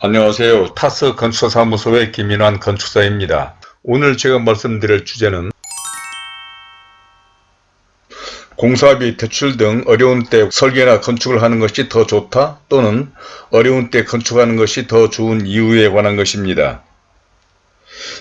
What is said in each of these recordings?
안녕하세요. 타스 건축사무소의 김인환 건축사입니다. 오늘 제가 말씀드릴 주제는 공사비, 대출 등 어려운 때 설계나 건축을 하는 것이 더 좋다 또는 어려운 때 건축하는 것이 더 좋은 이유에 관한 것입니다.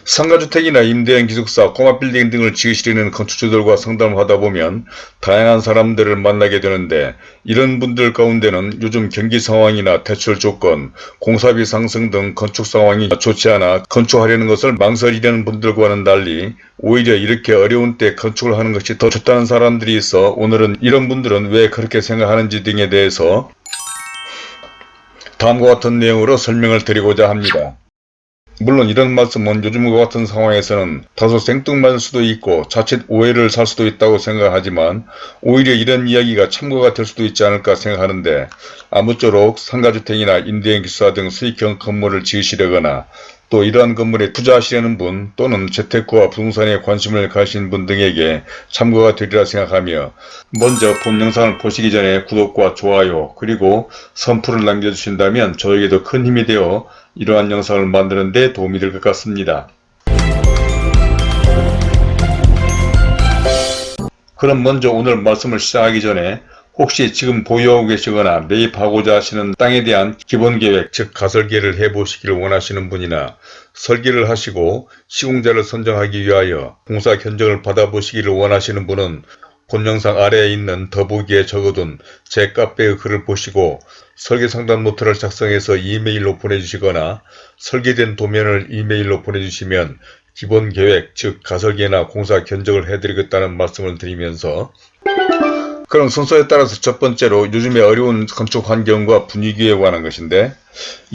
상가주택이나 임대형 기숙사, 꼬마빌딩 등을 지으시려는 건축주들과 상담을 하다 보면 다양한 사람들을 만나게 되는데, 이런 분들 가운데는 요즘 경기 상황이나 대출 조건, 공사비 상승 등 건축 상황이 좋지 않아 건축하려는 것을 망설이려는 분들과는 달리 오히려 이렇게 어려운 때 건축을 하는 것이 더 좋다는 사람들이 있어, 오늘은 이런 분들은 왜 그렇게 생각하는지 등에 대해서 다음과 같은 내용으로 설명을 드리고자 합니다. 물론 이런 말씀은 요즘과 같은 상황에서는 다소 생뚱맞을 수도 있고 자칫 오해를 살 수도 있다고 생각하지만, 오히려 이런 이야기가 참고가 될 수도 있지 않을까 생각하는데, 아무쪼록 상가주택이나 임대형 기숙사 등 수익형 건물을 지으시려거나 또 이러한 건물에 투자하시려는 분 또는 재테크와 부동산에 관심을 가신 분 등에게 참고가 되리라 생각하며, 먼저 본 영상을 보시기 전에 구독과 좋아요 그리고 선풀을 남겨주신다면 저에게도 큰 힘이 되어 이러한 영상을 만드는 데 도움이 될 것 같습니다. 그럼 먼저 오늘 말씀을 시작하기 전에, 혹시 지금 보유하고 계시거나 매입하고자 하시는 땅에 대한 기본계획, 즉 가설계를 해보시기를 원하시는 분이나 설계를 하시고 시공자를 선정하기 위하여 공사 견적을 받아보시기를 원하시는 분은 본 영상 아래에 있는 더보기에 적어둔 제 카페의 글을 보시고 설계상담 노트를 작성해서 이메일로 보내주시거나 설계된 도면을 이메일로 보내주시면 기본계획, 즉 가설계나 공사 견적을 해드리겠다는 말씀을 드리면서, 그럼 순서에 따라서 첫 번째로 요즘의 어려운 건축 환경과 분위기에 관한 것인데,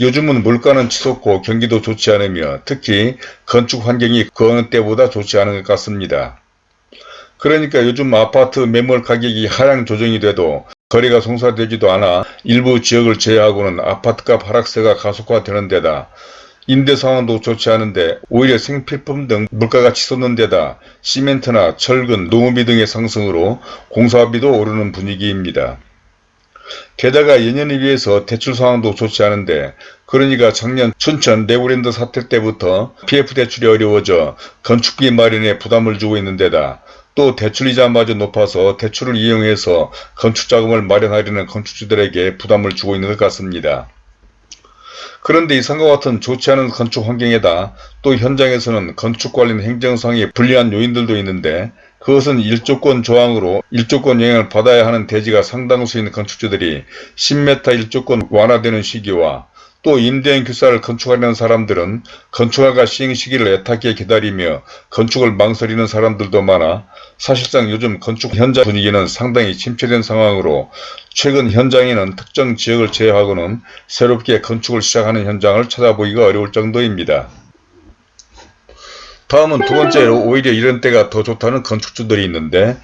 요즘은 물가는 치솟고 경기도 좋지 않으며 특히 건축 환경이 그 어느 때보다 좋지 않은 것 같습니다. 그러니까 요즘 아파트 매물 가격이 하향 조정이 돼도 거래가 성사되지도 않아 일부 지역을 제외하고는 아파트값 하락세가 가속화되는 데다, 임대 상황도 좋지 않은데 오히려 생필품 등 물가가 치솟는 데다 시멘트나 철근, 노후비 등의 상승으로 공사비도 오르는 분위기입니다. 게다가 예년에 비해서 대출 상황도 좋지 않은데, 그러니까 작년 춘천 레고랜드 사태 때부터 PF 대출이 어려워져 건축비 마련에 부담을 주고 있는 데다 또 대출이자마저 높아서 대출을 이용해서 건축자금을 마련하려는 건축주들에게 부담을 주고 있는 것 같습니다. 그런데 이상과 같은 좋지 않은 건축 환경에다 또 현장에서는 건축 관련 행정상의 불리한 요인들도 있는데, 그것은 일조권 조항으로 일조권 영향을 받아야 하는 대지가 상당수인 건축주들이 10m 일조권 완화되는 시기와 또 임대형 기숙사를 건축하려는 사람들은 건축허가 시행 시기를 애타게 기다리며 건축을 망설이는 사람들도 많아 사실상 요즘 건축 현장 분위기는 상당히 침체된 상황으로, 최근 현장에는 특정 지역을 제외하고는 새롭게 건축을 시작하는 현장을 찾아보기가 어려울 정도입니다. 다음은 두 번째로 오히려 이런 때가 더 좋다는 건축주들이 있는데,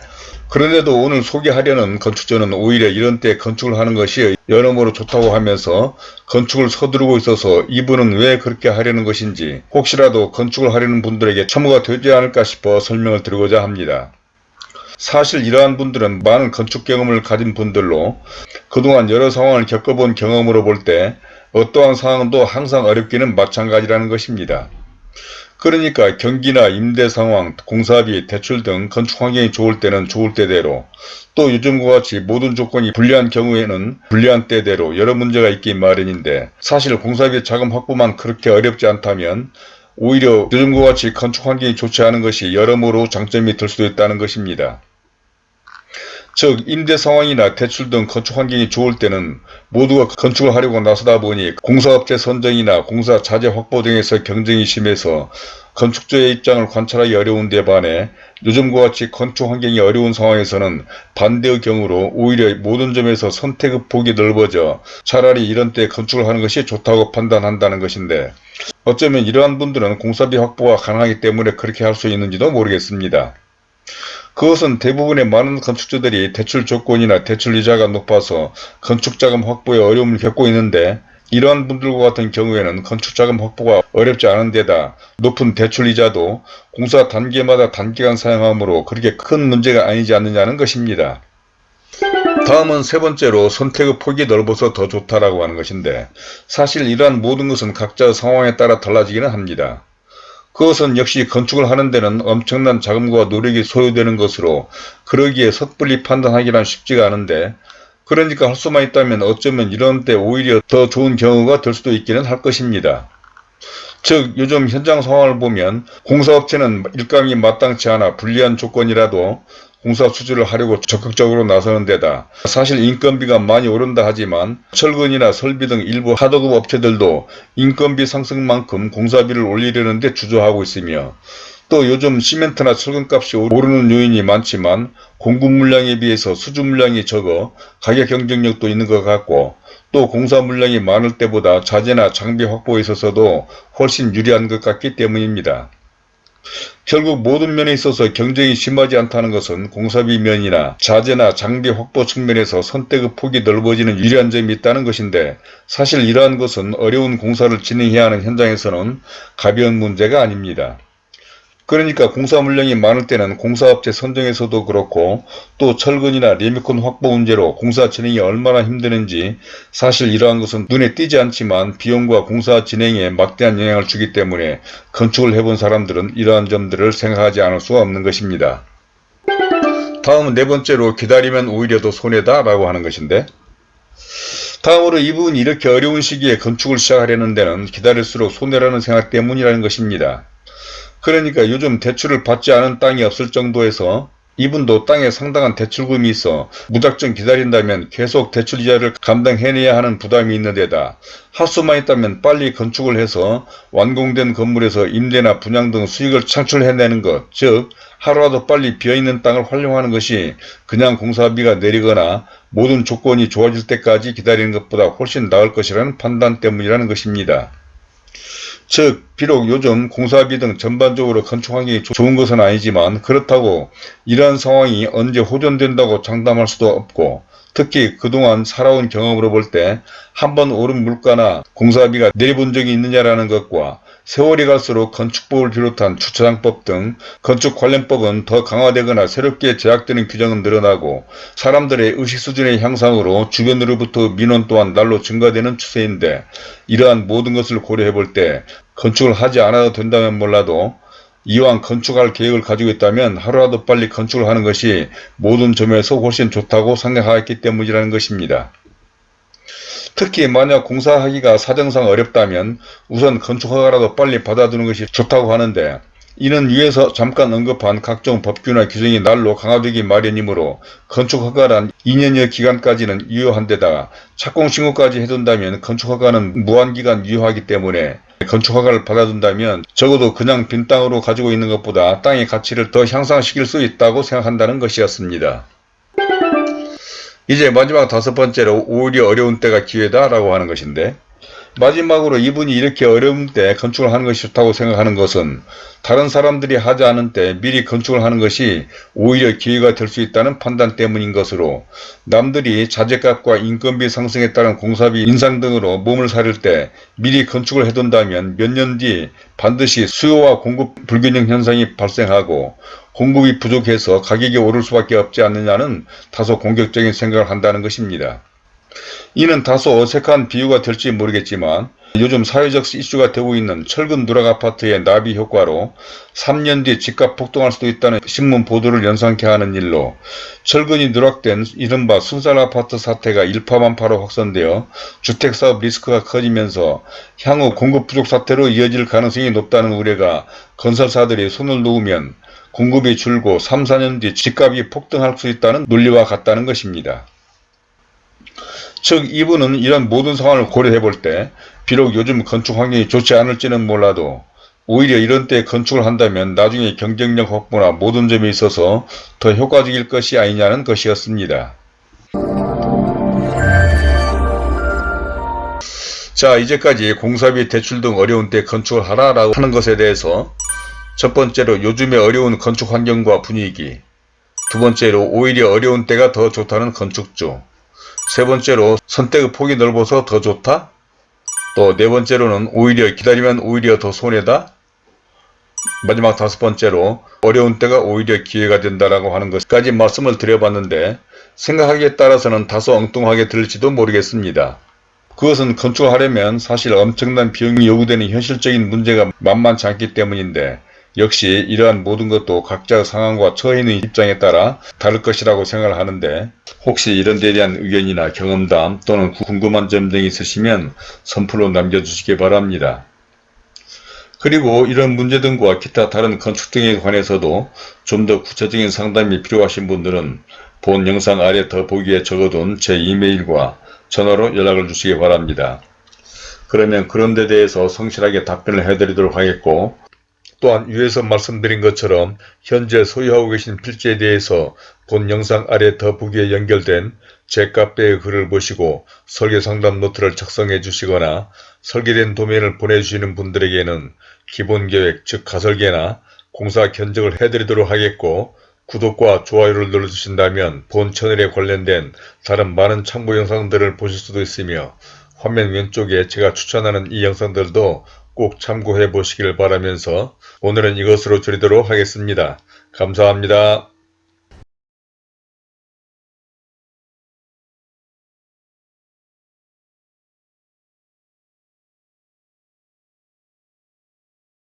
그런데도 오늘 소개하려는 건축주는 오히려 이런 때 건축을 하는 것이 여러모로 좋다고 하면서 건축을 서두르고 있어서 이분은 왜 그렇게 하려는 것인지 혹시라도 건축을 하려는 분들에게 참고가 되지 않을까 싶어 설명을 드리고자 합니다. 사실 이러한 분들은 많은 건축 경험을 가진 분들로 그동안 여러 상황을 겪어본 경험으로 볼 때 어떠한 상황도 항상 어렵기는 마찬가지라는 것입니다. 그러니까 경기나 임대 상황, 공사비, 대출 등 건축 환경이 좋을 때는 좋을 때대로, 또 요즘과 같이 모든 조건이 불리한 경우에는 불리한 때대로 여러 문제가 있기 마련인데, 사실 공사비 자금 확보만 그렇게 어렵지 않다면 오히려 요즘과 같이 건축 환경이 좋지 않은 것이 여러모로 장점이 될 수도 있다는 것입니다. 즉 임대 상황이나 대출 등 건축 환경이 좋을 때는 모두가 건축을 하려고 나서다 보니 공사업체 선정이나 공사 자재 확보 등에서 경쟁이 심해서 건축주의 입장을 관찰하기 어려운 데 반해, 요즘과 같이 건축 환경이 어려운 상황에서는 반대의 경우로 오히려 모든 점에서 선택의 폭이 넓어져 차라리 이런 때 건축을 하는 것이 좋다고 판단한다는 것인데, 어쩌면 이러한 분들은 공사비 확보가 가능하기 때문에 그렇게 할 수 있는지도 모르겠습니다. 그것은 대부분의 많은 건축주들이 대출 조건이나 대출 이자가 높아서 건축자금 확보에 어려움을 겪고 있는데, 이러한 분들과 같은 경우에는 건축자금 확보가 어렵지 않은 데다 높은 대출 이자도 공사 단계마다 단기간 사용하므로 그렇게 큰 문제가 아니지 않느냐는 것입니다. 다음은 세 번째로 선택의 폭이 넓어서 더 좋다라고 하는 것인데, 사실 이러한 모든 것은 각자의 상황에 따라 달라지기는 합니다. 그것은 역시 건축을 하는 데는 엄청난 자금과 노력이 소요되는 것으로, 그러기에 섣불리 판단하기란 쉽지가 않은데, 그러니까 할 수만 있다면 어쩌면 이런 때 오히려 더 좋은 경우가 될 수도 있기는 할 것입니다. 즉 요즘 현장 상황을 보면 공사업체는 일감이 마땅치 않아 불리한 조건이라도 공사 수주를 하려고 적극적으로 나서는 데다, 사실 인건비가 많이 오른다 하지만 철근이나 설비 등 일부 하도급 업체들도 인건비 상승만큼 공사비를 올리려는 데 주저하고 있으며, 또 요즘 시멘트나 철근값이 오르는 요인이 많지만 공급 물량에 비해서 수주 물량이 적어 가격 경쟁력도 있는 것 같고, 또 공사 물량이 많을 때보다 자재나 장비 확보에 있어서도 훨씬 유리한 것 같기 때문입니다. 결국 모든 면에 있어서 경쟁이 심하지 않다는 것은 공사비 면이나 자재나 장비 확보 측면에서 선택의 폭이 넓어지는 유리한 점이 있다는 것인데, 사실 이러한 것은 어려운 공사를 진행해야 하는 현장에서는 가벼운 문제가 아닙니다. 그러니까 공사 물량이 많을 때는 공사업체 선정에서도 그렇고, 또 철근이나 리모컨 확보 문제로 공사 진행이 얼마나 힘드는지 사실 이러한 것은 눈에 띄지 않지만 비용과 공사 진행에 막대한 영향을 주기 때문에 건축을 해본 사람들은 이러한 점들을 생각하지 않을 수가 없는 것입니다. 다음은 네 번째로 기다리면 오히려 더 손해다 라고 하는 것인데, 다음으로 이 부분이 이렇게 어려운 시기에 건축을 시작하려는 데는 기다릴수록 손해라는 생각 때문이라는 것입니다. 그러니까 요즘 대출을 받지 않은 땅이 없을 정도에서 이분도 땅에 상당한 대출금이 있어 무작정 기다린다면 계속 대출 이자를 감당해내야 하는 부담이 있는 데다, 할 수만 있다면 빨리 건축을 해서 완공된 건물에서 임대나 분양 등 수익을 창출해내는 것, 즉 하루라도 빨리 비어있는 땅을 활용하는 것이 그냥 공사비가 내리거나 모든 조건이 좋아질 때까지 기다리는 것보다 훨씬 나을 것이라는 판단 때문이라는 것입니다. 즉 비록 요즘 공사비 등 전반적으로 건축 환경이 좋은 것은 아니지만, 그렇다고 이러한 상황이 언제 호전된다고 장담할 수도 없고, 특히 그동안 살아온 경험으로 볼 때 한 번 오른 물가나 공사비가 내려본 적이 있느냐라는 것과, 세월이 갈수록 건축법을 비롯한 주차장법 등 건축 관련법은 더 강화되거나 새롭게 제약되는 규정은 늘어나고, 사람들의 의식 수준의 향상으로 주변으로부터 민원 또한 날로 증가되는 추세인데, 이러한 모든 것을 고려해 볼 때 건축을 하지 않아도 된다면 몰라도 이왕 건축할 계획을 가지고 있다면 하루라도 빨리 건축을 하는 것이 모든 점에서 훨씬 좋다고 생각하기 때문이라는 것입니다. 특히 만약 공사하기가 사정상 어렵다면 우선 건축허가라도 빨리 받아두는 것이 좋다고 하는데, 이는 위에서 잠깐 언급한 각종 법규나 규정이 날로 강화되기 마련이므로 건축허가란 2년여 기간까지는 유효한 데다가 착공신고까지 해둔다면 건축허가는 무한기간 유효하기 때문에, 건축허가를 받아둔다면 적어도 그냥 빈 땅으로 가지고 있는 것보다 땅의 가치를 더 향상시킬 수 있다고 생각한다는 것이었습니다. 이제 마지막 다섯 번째로 오히려 어려운 때가 기회다 라고 하는 것인데, 마지막으로 이분이 이렇게 어려운 때 건축을 하는 것이 좋다고 생각하는 것은 다른 사람들이 하지 않은 때 미리 건축을 하는 것이 오히려 기회가 될 수 있다는 판단 때문인 것으로, 남들이 자재값과 인건비 상승에 따른 공사비 인상 등으로 몸을 사릴 때 미리 건축을 해둔다면 몇 년 뒤 반드시 수요와 공급 불균형 현상이 발생하고 공급이 부족해서 가격이 오를 수밖에 없지 않느냐는 다소 공격적인 생각을 한다는 것입니다. 이는 다소 어색한 비유가 될지 모르겠지만, 요즘 사회적 이슈가 되고 있는 철근 누락 아파트의 나비 효과로 3년 뒤 집값 폭등할 수도 있다는 신문 보도를 연상케 하는 일로 철근이 누락된 이른바 순살 아파트 사태가 일파만파로 확산되어 주택사업 리스크가 커지면서 향후 공급 부족 사태로 이어질 가능성이 높다는 우려가 건설사들이 손을 놓으면 공급이 줄고 3, 4년 뒤 집값이 폭등할 수 있다는 논리와 같다는 것입니다. 즉 이분은 이런 모든 상황을 고려해 볼 때 비록 요즘 건축 환경이 좋지 않을지는 몰라도 오히려 이런 때 건축을 한다면 나중에 경쟁력 확보나 모든 점에 있어서 더 효과적일 것이 아니냐는 것이었습니다. 자, 이제까지 공사비 대출 등 어려운 때 건축을 하라라고 하는 것에 대해서 첫 번째로 요즘의 어려운 건축 환경과 분위기, 두 번째로 오히려 어려운 때가 더 좋다는 건축주, 세 번째로 선택의 폭이 넓어서 더 좋다? 또 네 번째로는 오히려 기다리면 오히려 더 손해다? 마지막 다섯 번째로 어려운 때가 오히려 기회가 된다라고 하는 것까지 말씀을 드려봤는데, 생각하기에 따라서는 다소 엉뚱하게 들릴지도 모르겠습니다. 그것은 건축하려면 사실 엄청난 비용이 요구되는 현실적인 문제가 만만치 않기 때문인데, 역시 이러한 모든 것도 각자의 상황과 처해 있는 입장에 따라 다를 것이라고 생각을 하는데, 혹시 이런 데에 대한 의견이나 경험담 또는 궁금한 점 등이 있으시면 선플로 남겨주시기 바랍니다. 그리고 이런 문제 등과 기타 다른 건축 등에 관해서도 좀 더 구체적인 상담이 필요하신 분들은 본 영상 아래 더보기에 적어둔 제 이메일과 전화로 연락을 주시기 바랍니다. 그러면 그런 데 대해서 성실하게 답변을 해드리도록 하겠고, 또한 위에서 말씀드린 것처럼 현재 소유하고 계신 필지에 대해서 본 영상 아래 더보기에 연결된 제 카페의 글을 보시고 설계 상담 노트를 작성해 주시거나 설계된 도면을 보내주시는 분들에게는 기본계획 즉 가설계나 공사 견적을 해드리도록 하겠고, 구독과 좋아요를 눌러주신다면 본 채널에 관련된 다른 많은 참고 영상들을 보실 수도 있으며, 화면 왼쪽에 제가 추천하는 이 영상들도 꼭 참고해 보시길 바라면서 오늘은 이것으로 줄이도록 하겠습니다. 감사합니다.